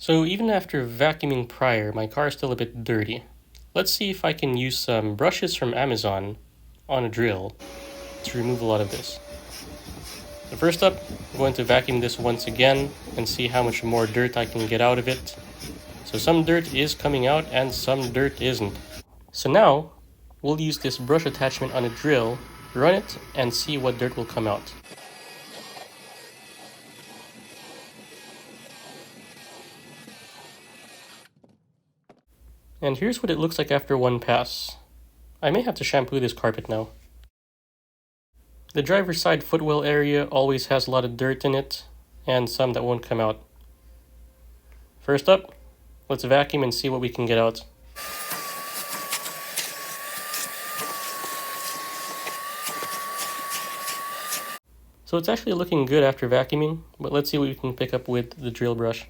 So even after vacuuming prior, my car is still a bit dirty. Let's see if I can use some brushes from Amazon on a drill to remove a lot of this. So first up, I'm going to vacuum this once again and see how much more dirt I can get out of it. So some dirt is coming out and some dirt isn't. So now, we'll use this brush attachment on a drill, run it, and see what dirt will come out. And here's what it looks like after one pass. I may have to shampoo this carpet now. The driver's side footwell area always has a lot of dirt in it, and some that won't come out. First up, let's vacuum and see what we can get out. So it's actually looking good after vacuuming, but let's see what we can pick up with the drill brush.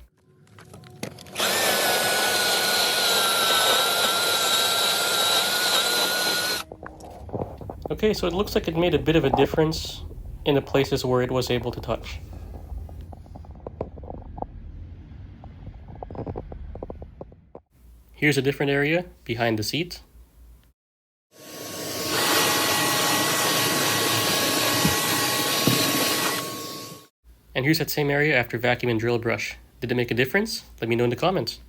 Okay, so it looks like it made a bit of a difference in the places where it was able to touch. Here's a different area behind the seat. And here's that same area after vacuum and drill brush. Did it make a difference? Let me know in the comments.